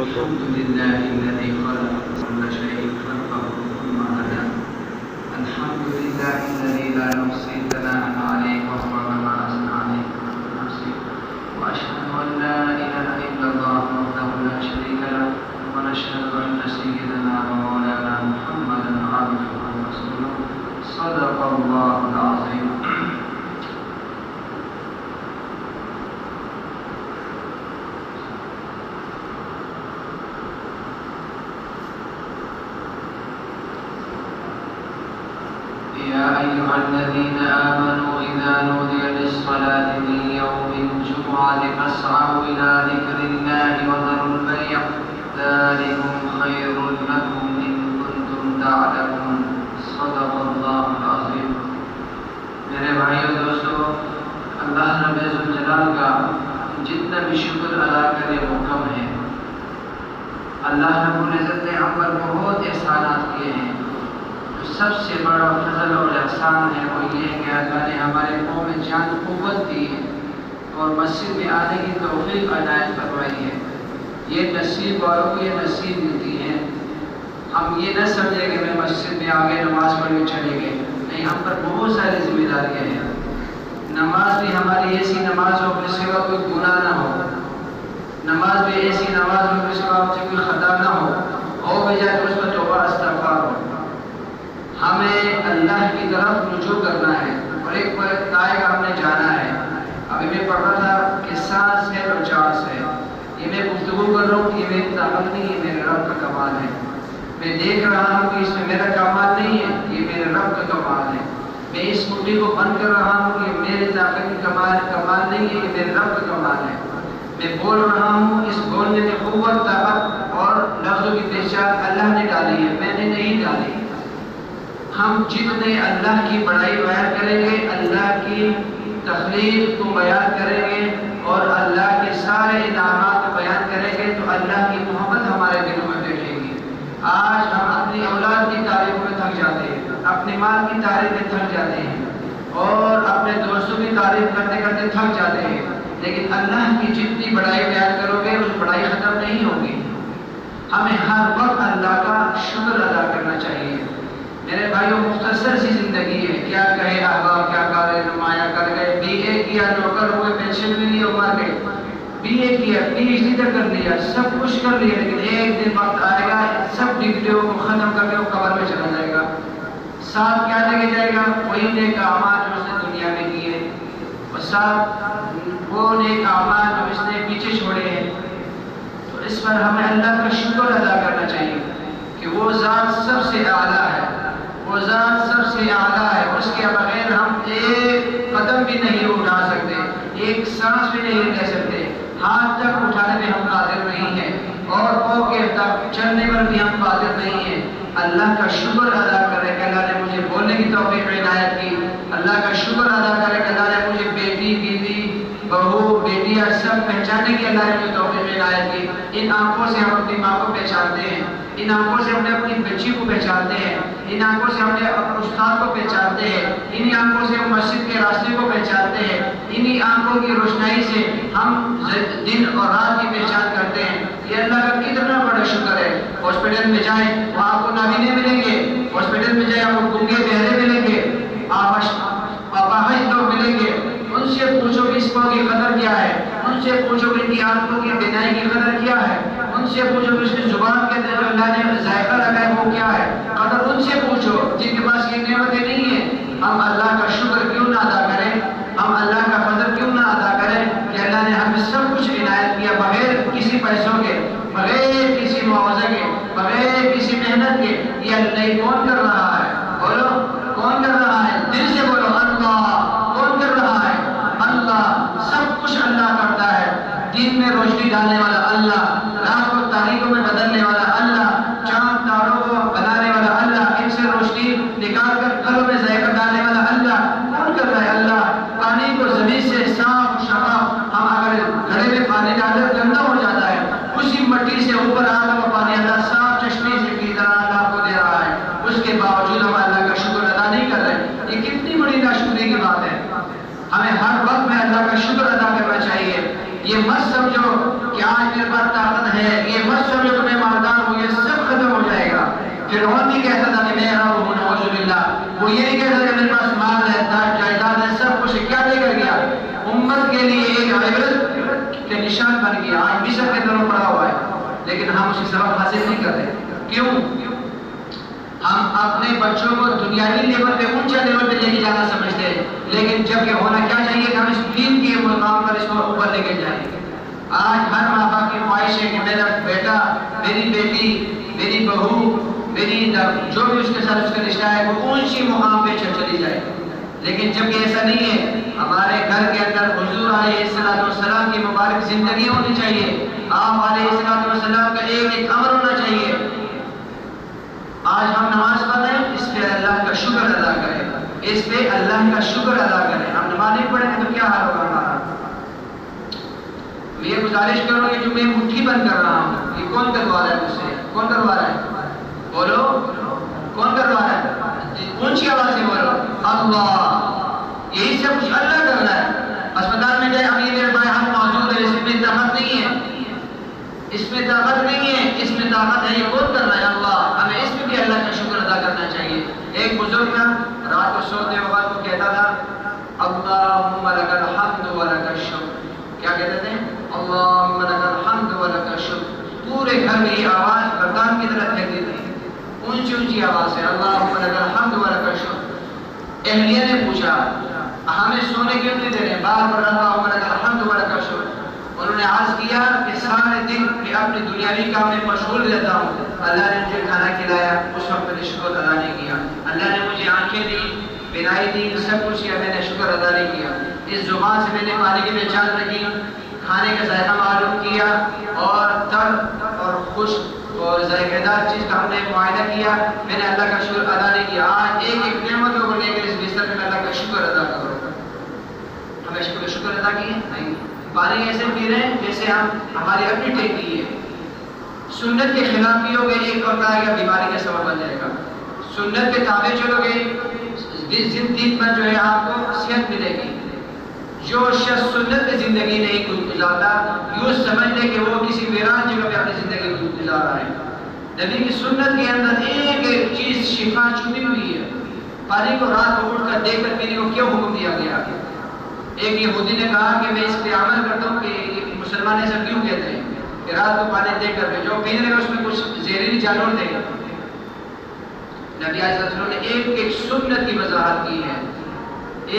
الحمد لله الذي خلق كل شيء خلقه ثم هدى. الحمد لله الذي لا نحصي ثناء عليه وهو ما أثنى عليه نفسه. وأشهد أن لا إله إلا الله وحده لا شريك له، ونشهد أن سيدنا ومولانا محمدا عبده ورسوله. صدق الله العظيم. يا أيها الذين آمنوا إذا نودي للصلاة من يوم الجمعة فاسعوا إلى ذكر الله وذروا البيع ذلكم خير لكم إن كنتم تعلمون. صدق الله العظيم. میرے بھائیو دوستو، اللہ رب ذوالجلال کا جتنا بھی شکر ادا کرے وہ کم ہے. اللہ رب العزت نے ہم پر بہت احسانات کیے ہیں. سب سے بڑا فضل اور احسان ہے وہ یہ ہے کہ اللہ نے ہمارے قوم میں جان قوت دی ہے اور مسجد میں آنے کی توفیق عنایت فرمائی ہے. یہ نصیب والوں کو یہ نصیب ملتی ہے. ہم یہ نہ سمجھیں کہ میں مسجد میں آگے نماز پڑھ کے چلے گئے. نہیں، ہم پر بہت ساری ذمہ داریاں ہیں. نماز بھی ہماری ایسی نماز ہو جس کے بعد کوئی گناہ نہ ہو. نماز بھی ایسی نماز ہو جس کے بعد کوئی خطا نہ ہو بجائے تو اس میں توبہ استغفار ہو. ہمیں اللہ کی طرف رجوع کرنا ہے اور ایک طائف ہم نے جانا ہے. ابھی میں پڑھ رہا تھا کہ سانس ہے اور چانس ہے. یہ میں گفتگو کر رہا ہوں، یہ میری طاقت نہیں ہے، میرے رب کا کمال ہے. میں دیکھ رہا ہوں کہ اس میں میرا کمال نہیں ہے، یہ میرے رب کا کمال ہے. میں اس مٹھی کو بند کر رہا ہوں، یہ میرے طاقت کی کمال نہیں ہے، یہ میرے رب کا کمال ہے. میں بول رہا ہوں، اس بولنے میں قوت، طاقت اور لفظوں کی پہچان اللہ نے ڈالی ہے، میں نے نہیں ڈالی. ہم جتنے اللہ کی بڑائی بیان کریں گے، اللہ کی تخلیق کو بیان کریں گے اور اللہ کے سارے انعامات کو بیان کریں گے تو اللہ کی محبت ہمارے دلوں میں بیٹھے گی. آج ہم اپنی اولاد کی تعریف میں تھک جاتے ہیں، اپنے مال کی تعریف میں تھک جاتے ہیں اور اپنے دوستوں کی تعریف کرتے کرتے تھک جاتے ہیں. لیکن اللہ کی جتنی بڑائی بیان کرو گے اس بڑائی ختم نہیں ہوگی. ہمیں ہر وقت اللہ کا شکر ادا کرنا چاہیے. میرے بھائیوں، مختصر سی زندگی ہے. کیا کہے احباب، کیا کارے نمایاں کر گئے. بی اے کیا، نوکر ہوئے، پینشن بھی لی اور مر گئے. بی اے کیا، پی ایچ ڈی تک کر لیا، سب کچھ کر لیا، لیکن ایک دن وقت آئے گا سب ڈگریوں کو ختم کر کے وہ قبر میں چلا جائے گا. ساتھ کیا لے کے جائے گا؟ وہی نیک اعمال جو اس نے دنیا میں کیے اور ساتھ وہ نیک اعمال جو اس نے پیچھے چھوڑے ہیں. تو اس پر ہمیں اللہ کا شکر ادا کرنا چاہیے کہ وہ ذات سب سے اعلیٰ ہے، وہ ذات سب سے اعلیٰ ہے. اس کے بغیر ہم ایک قدم بھی نہیں اٹھا سکتے، ایک سانس بھی نہیں لے سکتے. ہاتھ تک اٹھانے میں ہم قادر نہیں ہیں اور پاؤں کے تک چلنے پر بھی ہم قادر نہیں ہیں. اللہ کا شکر ادا کرے کہ اللہ نے مجھے بولنے کی توفیق عنایت کی. اللہ کا شکر ادا کرے کہ اللہ نے مجھے بیٹی، بیوی، بہو، بیٹیاں سب پہچاننے کی اللہ نے مجھے توفیق عنایت کی. ان آنکھوں سے ہم اپنی ماں کو پہچانتے ہیں، ان آنکھوں سے ہم نے اپنی بچی کو پہچانتے ہیں، ان آنکھوں سے ہم نے اپنے استاد کو پہچانتے ہیں، انہی آنکھوں سے ہم مسجد کے راستے کو پہچانتے ہیں، انہی آنکھوں کی روشنائی سے ہم دن اور رات کی پہچان کرتے ہیں. یہ اللہ کا کتنا بڑا شکر ہے. ہاسپٹل میں جائیں وہ آپ کو نابینے ملیں گے، ہاسپٹل میں جائیں آپ کو گنگے بہرے ملیں گے، اپاہج لوگ ملیں گے. ان سے پوچھو کہ اس پاؤں کی قدر کیا ہے، ان سے پوچھو کہ ان کی آنکھوں کی بینائی کی قدر کیا ہے، ان سے پوچھو کہ اس کی زبان کے اندر جو اللہ نے ذائقہ لگا ہے وہ کیا ہے. قدر ان سے پوچھو جن کے پاس یہ نعمتیں نہیں ہیں. ہم اللہ کا شکر کیوں نہ ادا کریں، ہم اللہ کا فضل کیوں نہ ادا کریں کہ اللہ نے ہمیں سب کچھ عنایت کیا بغیر کسی پیسوں کے، بغیر کسی معاوضے کے، بغیر کسی محنت کے. یہ اللہ کون کر رہا ہے؟ بولو کون کر رہا ہے؟ دل سے بولو اللہ. کون کر رہا ہے؟ اللہ. سب کچھ اللہ کرتا ہے. دن میں روشنی ڈالنے والا اللہ، رات کو تاریکوں میں بدلنے والا اللہ، چاند تاروں کو بنانے والا اللہ، ان سے روشنی نکال کر گھروں میں ذائقہ ڈالنے والا اللہ. کون کر رہا ہے؟ اللہ. پانی کو زمین سے صاف شفاف، ہم اگر گھڑے میں پانی ڈالے گندا ہو جاتا ہے، اسی مٹی سے اوپر آ کر وہ پانی اللہ صاف چشمے کی طرح اللہ کو دے رہا ہے. اس کے باوجود ہم اللہ کا شکر ادا نہیں کر رہے. یہ کتنی بڑی ناشکری کی بات ہے. ہمیں ہر وقت میں اللہ کا شکر ادا کرنا چاہیے. یہ مت سمجھو کہ آج میرے پاس طاقت ہے، یہ مت سمجھو کہ میں مالدار ہوں، یہ سب ختم ہو جائے گا۔ فرعون بھی کہتا تھا کہ میں رب ہوں، نعوذ باللہ۔ وہ یہ نہیں کہتا کہ میرے پاس مال ہے، جائیداد ہے، سب کچھ کیا لے کر گیا؟ امت کے لیے ایک عبرت کے نشان بن گیا۔ آج مصر کے اندر پڑا ہوا ہے، لیکن ہم اسے سبق حاصل نہیں کر رہے۔ کیوں؟ ہم اپنے بچوں کو دنیاوی لیول پہ، اونچا لیول پہ لے کے جانا سمجھتے ہیں، لیکن جب کہ ہونا کیا چاہیے کہ ہم اس دین کے مقام پر اس کو اوپر لے کے جائیں۔ آج ہر ماں باپ کی خواہش ہے کہ میرا بیٹا، میری بیٹی، میری بہو، میری جو بھی اس کے ساتھ اس کا رشتہ ہے وہ اونچی مقام پہ چلی جائے، لیکن جب کہ ایسا نہیں ہے۔ ہمارے گھر کے اندر حضور علیہ السلام کی مبارک زندگی ہونی چاہیے، آپ علیہ السلام کا ایک ایک امر ہونا چاہیے۔ آج ہم نماز پڑھیں، اس پہ اللہ کا شکر ادا کریں، اس پہ اللہ کا شکر ادا کریں۔ ہم نماز نہیں پڑھیں گے تو کیا حال ہوگا ہمارا؟ میں یہ گزارش کروں گی جو میں مٹھی بند کر رہا ہوں، یہ کون کروا رہا ہے مجھ سے؟ کون کروا رہا ہے؟ بولو، کون کروا رہا ہے؟ اونچی آواز سے بولو، اللہ۔ یہی سب کچھ اللہ کر رہا ہے۔ اسپتال میں جائے، اب یہ میرے بھائی ہم موجود ہے، اس میں طاقت نہیں ہے، اس میں طاقت نہیں ہے، اس میں طاقت ہے، یہ کون کر رہا ہے؟ اللہ۔ ہمیں اس میں بھی اللہ کا شکر ادا کرنا چاہیے۔ ایک بزرگ تھا، رات کو سوتے وقت وہ کہتا تھا اللہم لک الحمد و لک الشکر۔ کیا کہتے تھے؟ اللہم لک الحمد و لک الشکر۔ پورے گھر میں یہ آواز گردان کی طرف پھینکتی تھی، اونچی اونچی آواز سے، اللہم لک الحمد و لک الشکر۔ اہلیہ نے پوچھا ہمیں سونے کیوں نہیں دے رہے؟ بار بار اللہم لک الحمد و لک الشکر۔ انہوں نے عرض کیا کہ سارے دن میں اپنی دنیاوی کام میں مشغول رہتا ہوں، اللہ نے مجھے کھانا کھلایا، اس وقت میں نے شکر ادا نہیں کیا۔ اللہ نے مجھے آنکھیں دی، بینائی دی، سب کچھ کیا، میں نے شکر ادا نہیں کیا۔ اس زبان سے میں نے پانی کی پہچان رکھی، کھانے کا ذائقہ معلوم کیا، اور تر اور خشک اور ذائقہ دار چیز کا ہم نے معاہدہ کیا، میں نے اللہ کا شکر ادا نہیں کیا۔ آج ایک ایک نعمتوں کو لے کر اس بستر میں اللہ کا شکر ادا کرو۔ ہمیں شکر ادا کیے نہیں؟ پانی ایسے پی رہے ہیں جیسے ہماری اپنی ٹینکی ہے۔ سنت کے خلاف پیو گے، ایک وقت آئے گا بیماری کا سبب بن جائے گا۔ سنت کے تابع چلو گے، دن پر جو ہے آپ کو صحت ملے گی۔ جو شخص سنت کی زندگی نہیں گزارتا، یوں سمجھ لے کہ وہ کسی ویران جگہ پہ اپنی زندگی گزار رہا ہے۔ نبی کی سنت کے اندر ایک ایک چیز شفا چھپی ہوئی ہے۔ پانی کو رات کو اٹھ کر دیکھ کر پینے کو کیوں حکم دیا گیا؟ ایک یہودی نے کہا کہ میں اس پہ عمل کرتا ہوں کہ مسلمان ایسا کیوں کہتے ہیں کہ رات کو پانی دیکھ کر جو پینے لگا اس میں کچھ زہریلی جانور تھے۔ نبی علیہ السلام نے ایک ایک سنت کی وضاحت کی ہے،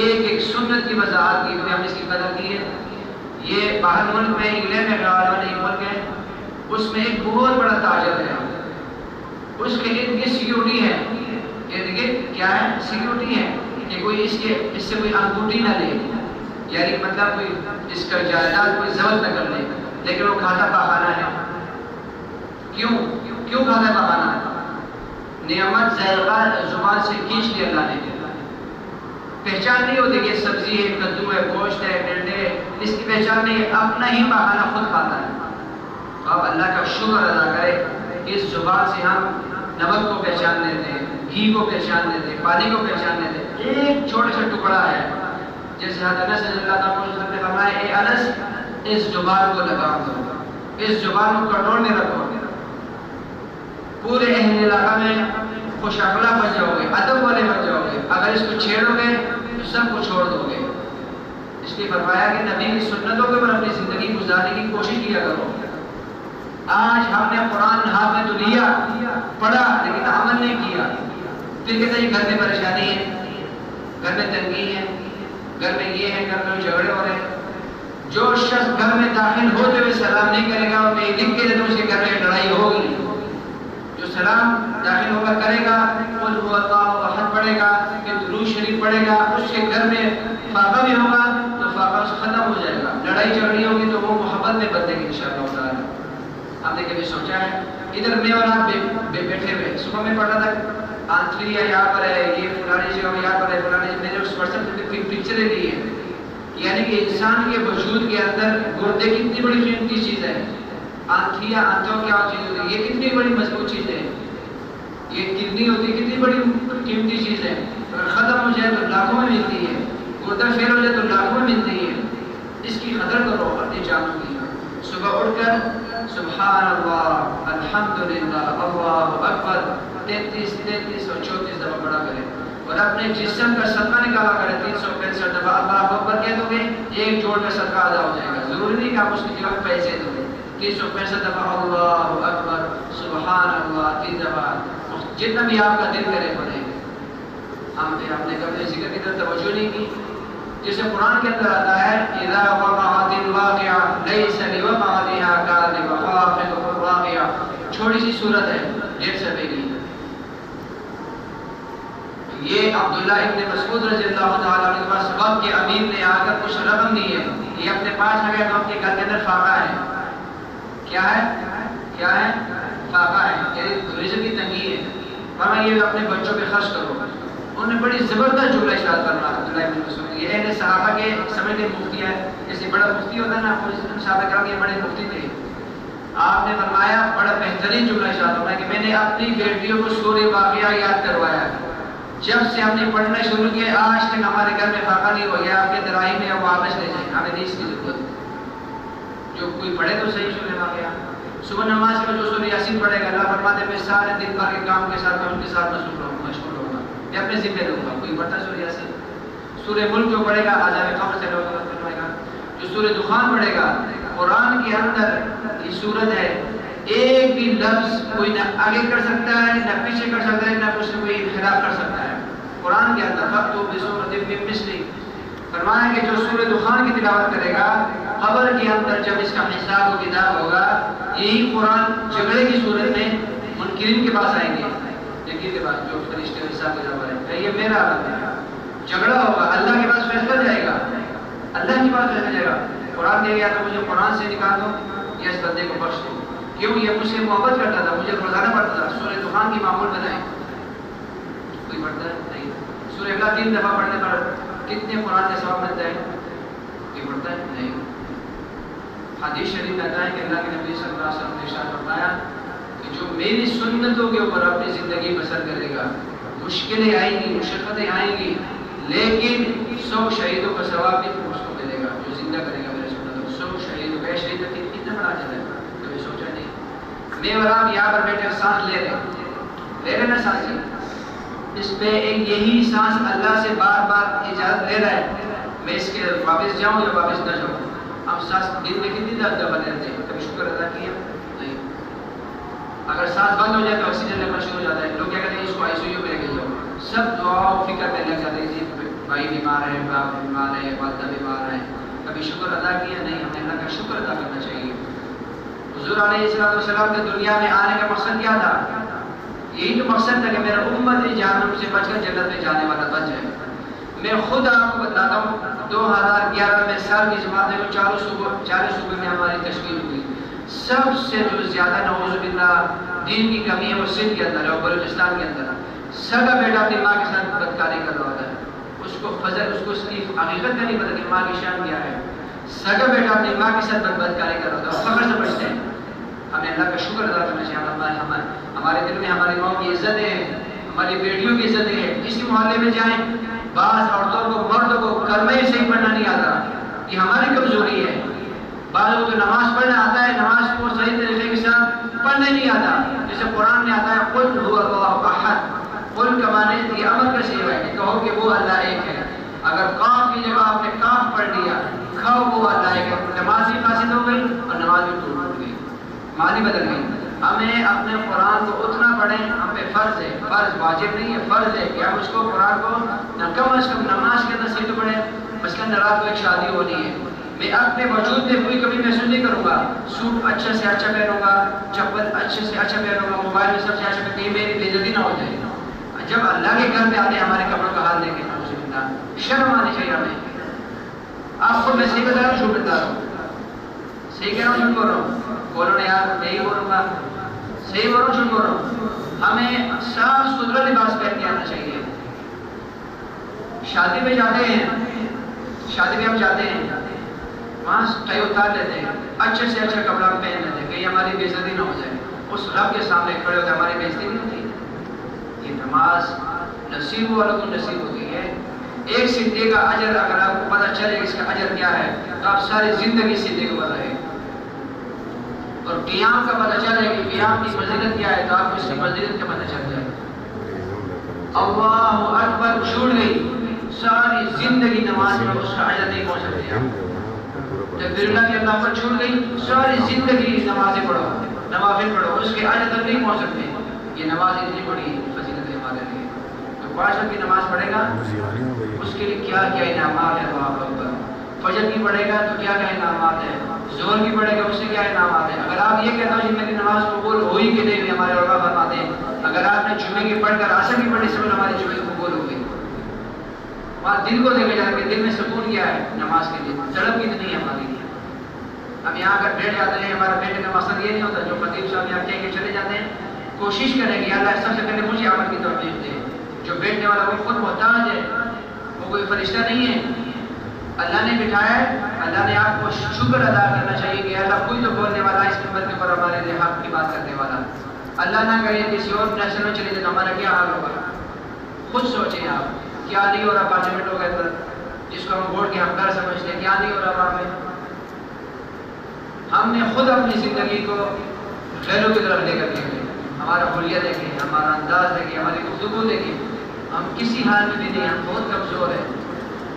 ایک ایک سنت کی وضاحت کی، ہم نے اس کی قدر کی ہے۔ یہ باہر ملک میں، انگلینڈ میں ایک ملک ہے، اس میں ایک بہت بڑا تاجر ہے، اس کے ارد گرد سیکیورٹی ہے، ارد گرد کیا ہے؟ سیکیورٹی ہے کہ کوئی اس سے کوئی انگوٹھی نہ لے، یعنی مطلب کوئی اس کا جائیداد کوئی ضبط نہ کر لے، لیکن وہ کھاتا پاخانہ ہے۔ کیوں کھاتا پاخانہ ہے؟ نعمت ذائقہ زبان سے کھینچ لیا اللہ نے۔ پہچان نہیں ہوتی کہ سبزی ہے، کدو ہے، گوشت ہے، ڈنڈے ہے، اس کی پہچان نہیں ہے، اپنا ہی پاخانہ خود کھاتا ہے۔ اب اللہ کا شکر ادا کرے کہ اس زبان سے ہم نمک کو پہچان لیتے ہیں، گھی کو پہچان لیتے ہیں، پانی کو پہچان لیتے ہیں۔ ایک چھوٹا سا ٹکڑا ہے، جیسے حضرت انس رضی اللہ عنہ نے فرمایا، اے انس اس زبان کو لگام دو، اس زبان کو کنٹرول میں رکھو، پورے اہل علاقہ میں خوش اخلاق بن جاؤ گے، ادب والے بن جاؤ گے، اگر اس کو چھیڑو گے تو سب کو چھوڑ دو گے۔ اس لیے فرمایا کہ نبی کی سنتوں کے اوپر اپنی زندگی گزارنے کی کوشش کیا کرو۔ آج ہم نے قرآن ہاتھ میں تو لیا، پڑھا، لیکن عمل نہیں کیا، پھر کہتے ہیں گھر میں پریشانی ہے، گھر میں تنگی ہے، گھر میں یہ ہے، گھر میں جھگڑے ہو رہے ہیں۔ جو شخص گھر میں داخل ہوتے ہوئے سلام نہیں کرے گا اور نہیں لکھ کے دے تو اس کے گھر میں لڑائی ہوگی۔ جو سلام داخل ہوگا کرے گا، قل هو اللہ احد پڑھے گا، کہ درود شریف پڑھے گا، اس کے گھر میں فاقہ بھی ہوگا تو فاقہ ختم ہو جائے گا۔ لڑائی جھگڑی ہوگی تو وہ محبت میں بدلے گی انشاءاللہ تعالی۔ آپ نے کبھی سوچا ہے؟ ادھر میں اور آپ بیٹھے ہوئے، صبح میں پڑھا تھا آنتری ہے یہاں پر ہے، یہ فلانی جگہ یہاں پر ہے، فلانی میں نے اس پرسن سے پکچریں لی ہیں، یعنی کہ انسان کے وجود کے اندر گردے کتنی بڑی قیمتی چیز ہے، آنکھیاں آنتوں کیا چیز ہوتی ہے، یہ کتنی بڑی مضبوط چیز ہے، یہ کتنی ہوتی ہے، کتنی بڑی قیمتی چیز ہے، اگر ختم ہو جائے تو لاکھوں میں ملتی ہے، گردہ فیل ہو جائے تو لاکھوں میں ملتی ہے۔ اس کی قدر کرو اپنی جانوں کی. صبح اٹھ کر سبحان اللہ الحمدللہ اللہ اکبر 33 اور 34 دفعہ پڑھا کریں. اور اپنے جسم کا صدقہ نکالا کریں 365 دفعہ اللہ اکبر کہہ دو گے ایک جوڑ کا صدقہ ادا ہو جائے گا. ضروری نہیں کہ آپ اس کی جگہ پیسے دو گے. 365 دفعہ اللہ اکبر سبحان اللہ 3 دفعہ جتنا بھی آپ کا دل کرے پڑھیں. ہم نے کبھی ذکر کی طرف توجہ نہیں کی. جیسے قرآن کے اندر آتا ہے اذا وقعت الواقعہ لیس لوقعتها کاذبۃ خافضۃ رافعہ. چھوٹی سی صورت ہے 1.5 صفحے کی. یہ عبداللہ ابن مسعود رضی اللہ تعالیٰ عنہ کے پاس وقت کے امیر نے آ کر کچھ رقم دی ہے. یہ اپنے پاس میں گیا تو اپنے گھر کے اندر فاقہ ہے. کیا ہے فاقہ ہے یعنی رزق کی تنگی ہے. فرمایا یہ اپنے بچوں پہ خرچ کرو. انہوں نے بڑی زبردست جملہ ارشاد فرمایا عبداللہ ابن مسعود. یہ اہل صحابہ کے سمجھ کے مفتی ہے. جیسے بڑا مفتی ہوتا ہے نا صحابہ کرام یہ بڑے مفتی تھے. آپ نے فرمایا بڑا بہترین جملہ ارشاد فرمایا کہ میں نے اپنی بیٹیوں کو سورہ واقعہ یاد کروایا. جب سے ہم نے پڑھنا شروع کیا آج تک ہمارے گھر میں فاقہ نہیں ہو گیا. آپ کے دراہی میں واپس لے جائیں ہمیں نہیں اس کی ضرورت. جو کوئی پڑھے تو صحیح سورہ واقعہ. صبح نماز میں جو سورہ یاسین پڑھے گا اللہ فرماتے میں سارے دن بھر کے کام کے ساتھ میں ان کے ساتھ مشغول ہوں گا. میں اپنے ذمہ دوں گا. کوئی پڑھتا سورہ یاسین. سورہ ملک جو پڑھے گا عذاب قبر سے لوٹائے گا. جو سورہ دخان پڑھے گا قرآن کے اندر یہ سورت ہے ایک بھی لفظ کوئی نہ آگے کر سکتا ہے نہ پیچھے کر سکتا ہے نہ اس میں کوئی انحراف کر سکتا ہے. قرآن کے اندر فَأْتُوا بِسُورَةٍ مِّن مِّثْلِهِ فرمایا کہ جو سورہ دخان کی تلاوت کرے گا قبر کے اندر جب اس کا حساب و کتاب ہوگا یہی قرآن جھگڑے کی صورت میں منکرین کے پاس آئیں گے. لیکن کے بعد جو فرشتے حساب کتاب ہے یہ میرا عمل ہے. جھگڑا ہوگا اللہ کے پاس فیصلہ جائے گا. اللہ کے پاس فیصلہ جائے گا. قرآن کہہ گیا تو مجھے قرآن سے نکال دو یا اس بندے کو بخش دو. کیوں یہ مجھ سے محبت کرتا تھا مجھے روزانہ پڑھتا تھا. سورہ دخان کی معمول بنائیں. کوئی پڑھتا ہے نہیں. سورہ اخلاص 3 دفعہ پڑھنے پر کتنے قرآن کے ثواب ملتا ہے. کوئی پڑھتا ہے نہیں. حدیث شریف کہتا ہے کہ اللہ کے نبی صلی اللہ علیہ وسلم نے ارشاد فرمایا کہ جو میری سنتوں کے اوپر اپنی زندگی بسر کرے گا مشکلیں آئیں گی مشقتیں آئیں گی لیکن 100 شہیدوں کا ثواب بھی اس کو ملے گا جو زندہ کرے گا میرے سنتوں. 100 شہیدوں کا شہید کتنا بڑا جاتا ہے کبھی سوچا نہیں. میں اور آپ یہاں پر بیٹھے سانس لے رہے نا سانس اس پہ ایک یہی سانس اللہ سے بار بار اجازت لے رہا ہے میں اس کے واپس جاؤں یا واپس نہ جاؤں. ہم سانس دن میں کتنی دفعہ لیتے ہیں کبھی شکر ادا کیا نہیں. اگر سانس بند ہو جائے تو آکسیجن لینا شروع ہو جاتا ہے. لوگ کیا کہتے ہیں اس کو ICU میں لے کے جاؤ. سب دعا و فکر میں لگ جاتے ہیں جی بھائی بیمار ہے باپ بیمار ہے والدہ بیمار ہے. کبھی شکر ادا کیا نہیں. ہمیں اللہ کا شکر ادا کرنا چاہیے. حضور علیہ السلام کے دنیا میں آنے کا مقصد کیا تھا. یہی تو مقصد تھا کہ میرا امت جہنم سے بچ کر جنت میں جانے والا بن جائے. میں خود آپ کو بتاتا ہوں 2011 میں سال کی جماعت میں 4 صوبے میں ہماری تشکیل ہوئی. سب سے جو زیادہ نعوذ باللہ دین کی کمی ہے وہ سندھ کے اندر ہے اور بلوچستان کے اندر. سگا بیٹا اپنی ماں کے ساتھ بدکاری کر رہا ہوتا ہے. اس کو فضل اس کو اس کی حقیقت کا نہیں پتا کہ ماں کی شان کیا ہے. سگا بیٹا اپنی ماں کے ساتھ بدکاری کر رہا ہوتا ہے. فخر سے بچتے ہیں. ہمیں اللہ کا شکر ادا کرنا چاہیے. ہمارے دل میں ہماری ماں کی عزت ہے ہماری بیٹیوں کی عزت ہے. کسی محلے میں جائیں بعض عورتوں کو مردوں کو کلمہ صحیح پڑھنا نہیں آتا. یہ ہماری کمزوری ہے. بعض کو تو نماز پڑھنا آتا ہے نماز کو صحیح طریقے کے ساتھ پڑھنے نہیں آتا. جیسے قرآن میں آتا ہے قل هو اللہ احد. قل کا معنی یہ امر کا صیغہ ہے کہ کہو کہ وہ اللہ ایک ہے. اگر قاف کی جگہ آپ نے کاف پڑھ لیا کھو وہ اللہ ایک ہے نماز بھی فاسد ہو گئی اور نماز بھی ٹوٹ گئی معنی بدل گئی. ہمیں اپنے قرآن کو اتنا پڑھیں ہم پہ فرض ہے. فرض واجب نہیں ہے فرض ہے کہ ہم اس کو قرآن کو کم از کم نماز کے اندر صحیح تو پڑھیں. مثلاً رات کو ایک شادی ہونی ہے میں اپنے وجود میں کوئی کبھی محسوس نہیں کروں گا. سوٹ اچھے سے اچھا پہنوں گا چپل اچھے سے اچھا پہنوں گا موبائل میں سب سے اچھا کہیں میری بے عزتی نہ ہو جائے. جب اللہ کے گھر میں آتے ہیں ہمارے کپڑوں کا حال دیکھیں شرم آنی چاہیے ہمیں. آپ کو میں صحیح بتا رہا ہوں جھوٹ بتا رہا ہوں. صحیح کہہ رہا ہوں جھوٹ بول رہا ہوں. بولو نا یار میں ہی بولوں گا صحیح بول رہا ہوں جھوٹ بول رہا ہوں. ہمیں صاف ستھرا لباس پہن کے آنا چاہیے. شادی میں جاتے ہیں شادی میں ہم جاتے ہیں وہاں ٹائی اتار لیتے ہیں اچھے سے اچھا کپڑا پہن لیتے ہیں کہیں ہماری بے عزتی نہ ہو جائے. اس رب کے سامنے کھڑے ہوتے ہماری بے عزتی نہیں ہوتی. یہ نماز نصیب والوں کو نصیب ہوتی ہے ایک سجدے کا اجر اگر آپ کو پتہ چلے اس کا اجر کیا ہے تو آپ ساری زندگی سجدے کے بعد رہے. اور قیام کا پتہ چلے کہ قیام کی فضیلت کیا ہے تو آپ کو اس کی فضیلت کا پتہ چل جائے. اللہ اکبر چھوٹ گئی ساری زندگی نماز میں اس کا اجر نہیں پہنچ سکتے آپ. تکبیر اللہ کی اللہ پر چھوٹ گئی ساری زندگی نمازیں پڑھو نوافل پڑھو اس کے اجر تک نہیں پہنچ سکتے. یہ نماز اتنی بڑی فضیلت ہے ہمارے لیے. تو 5 وقت کی نماز پڑھے گا اس کے لیے کیا کیا انعامات ہیں. اللہ اکبر. فجر کی پڑھے گا تو کیا کیا انعامات ہیں. ظہر کی پڑھے گا اس سے کیا انعامات ہیں. اگر آپ یہ کہتے ہو جن کی نماز قبول ہوئی کہ نہیں ہمارے علماء فرماتے ہیں اگر آپ نے جمعے کی پڑھ کر عصر کی پڑھی سمجھ ہماری جمعے قبول ہو گئی. وہاں دل کو لے کے جائیں گے. دل میں سکون کیا ہے نماز کے لیے تڑپ کتنی ہے ہماری. ہم یہاں اگر بیٹھ جاتے ہیں ہمارا بیٹھنے کا مقصد یہ نہیں ہوتا جو خطیب صاحب یہاں کہہ کے چلے جاتے ہیں کوشش کریں گے اللہ سب سے پہلے مجھے عمل کی توفیق دے. جو بیٹھنے والا وہ خود محتاج ہے وہ کوئی فرشتہ نہیں ہے. اللہ نے بٹھایا ہے. اللہ نے آپ کو شکر ادا کرنا چاہیے کہ اللہ کوئی تو بولنے والا اس منبر کے اوپر ہمارے لیے حق کی بات کرنے والا. اللہ نہ کرے کسی اور نیشنل میں چلے جائے تو ہمارا کیا حال ہوگا. خود سوچیں آپ کیا نہیں ہو رہا پارلیمنٹوں کے اندر جس کو ہم ووٹ کے حقدار سمجھتے ہیں کیا نہیں ہو رہا وہاں پہ. ہم نے خود اپنی زندگی کو غیروں کی طرف لے کر کے ہمارا حلیہ دیکھیں ہمارا انداز دیکھیں ہماری گفتگو دیکھیں ہم کسی حال میں بھی نہیں. ہم بہت کمزور ہیں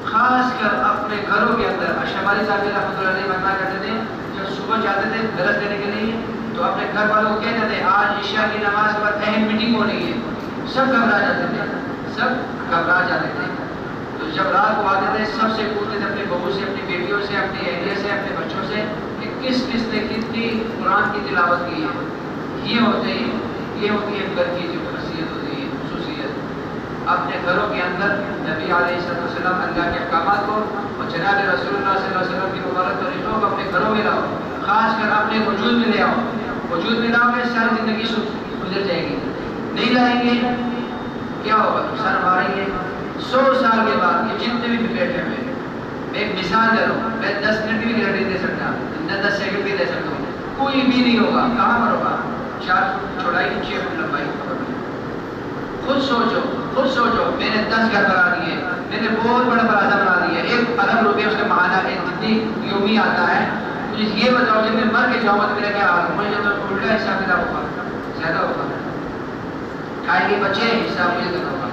خاص کر اپنے گھروں کے اندر. اشرف صاحب رحمۃ اللہ علیہ بتایا کرتے تھے جب صبح جاتے تھے درس دینے کے لیے تو اپنے گھر والوں کو کہتے تھے آج عشاء کی نماز کے بعد اہم میٹنگ ہو رہی ہے. سب گھبرا جاتے تھے سب گھبرا جاتے تھے. تو جب رات کو آتے تھے سب سے پوچھتے تھے اپنے بہو سے اپنی بیٹیوں سے اپنی اہلیہ سے اپنے بچوں سے کہ کس نے کتنی قرآن کی تلاوت کی ہے. یہ ہوتی ہے گھر کی جو خاصیت ہوتی ہے خصوصیت. اپنے گھروں کے اندر نبی علیہ السلام اللہ کے احکامات کو اور جناب رسول اللہ صلی اللہ علیہ وسلم کی مبارک طریقوں کو اپنے گھروں میں لاؤ. خاص کر اپنے وجود میں لے آؤ. وجود میں لاؤ گے ساری زندگی گزر جائے گی. نہیں لائیں گے کیا ہوگا نقصان ہمارا ہی ہے. 100 سال کے بعد یہ جتنے بھی بیٹھے ہوئے میں ایک مثال دے رہا ہوں. میں 10 منٹ کی بھی گارنٹی دے سکتا نہ 10 سیکنڈ بھی دے سکتا ہوں. کوئی بھی نہیں ہوگا. کہاں پر ہوگا 4 فٹ چوڑائی 6 فٹ لمبائی. خود سوچو میں نے 10 گھر بنا دیے. میں نے بہت بڑا پلازا بنا دیا. 1 ارب روپے اس کا ماہانہ جتنی یومی آتا ہے. مجھے یہ بتاؤ جب میں مر کے جاؤں گا تو میرا کیا حال ہوگا. مجھے تو الٹا حساب کتاب ہوگا زیادہ ہوگا. کھائے کے بچے حساب مجھے دینا ہوگا.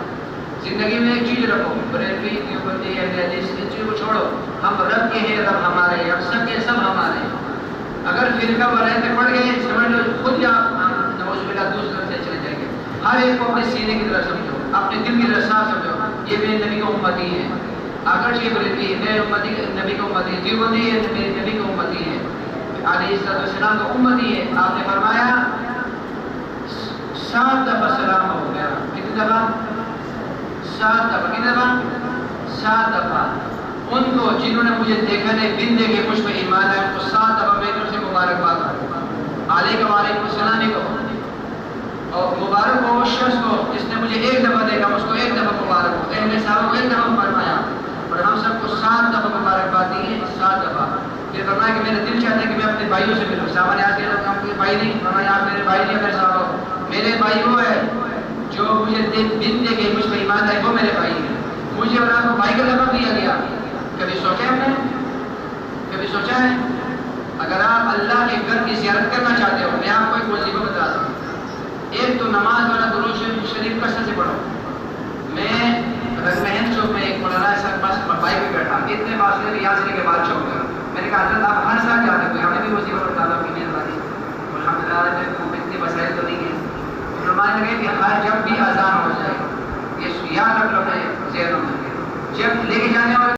زندگی میں ایک چیز رکھو بریلوی دیوبندی اس چیز کو چھوڑو. ہم رب کے ہیں رب ہمارے ہیں. ہم سب کے سب ہمارے ہیں. اگر فرقہ ولاحت میں پڑ گئے سمجھ لو خود یا نعوذ باللہ دوسرے سے چلے جائیں گے. ہر ایک کو اپنے سینے کی طرف سمجھو اپنے دل کی طرف صاف سمجھو یہ میرے نبی کا امتی ہے. اگرچہ بریلوی میرے امتی نبی کا امتی ہے. دیوبندی ہے میرے نبی کا امتی ہے. علیہ السلام کا امتی ہے. آپ نے فرمایا 7 دفعہ سلام ہو گیا. کتنی دفعہ 7 دفعہ. کتنی دفعہ 7 دفعہ. ان کو جنہوں نے مجھے دیکھا نہیں بن دیکھے مجھ پہ ایمان ہے ان کو 7 دفعہ میں طرف سے مبارکباد علیکم وعلیکم السلام کو. اور مبارک ہو اس شخص کو جس نے مجھے 1 دفعہ دیکھا اس کو 1 دفعہ مبارک ہو. اہل صاحب کو 1 دفعہ فرمایا اور ہم سب کو 7 دفعہ مبارکباد دی ہے. 7 دفعہ. پھر فرمایا کہ میرا دل چاہتا ہے کہ میں اپنے بھائیوں سے ملوں. صاحب نے آج کہا ہم کوئی بھائی نہیں. فرمایا آپ میرے بھائی نہیں میرے صاحب میرے بھائی وہ ہے جو مجھے بن دے کے مجھ پہ ایمان ہے وہ میرے بھائی ہیں. مجھے اور آپ کو بھائی کا لقب دیا گیا. کبھی سوچا ہم نے کبھی سوچا ہے. اگر آپ اللہ کے گھر کی زیارت کرنا چاہتے ہو میں آپ کو ایک وظیفہ بتا دوں. ایک تو نماز والا درود شریف کثرت سے پڑھو. میں رنگمہن چوک میں ایک مولانا صاحب کے پاس بائک پہ بیٹھا اتنے فاصلے میں یہاں سے کے بعد چوک گیا. میں نے کہا حضرت آپ ہر سال جاتے ہوئے ہمیں بھی وظیفہ بتا دو اپنی مہربانی. الحمد للہ اتنی وسائل تو نہیں ہے. علماء نے کہا کہ ہر جب بھی اذان ہو جائے یہ یاد رکھ لو ذہنوں میں جب لے کے جانے والے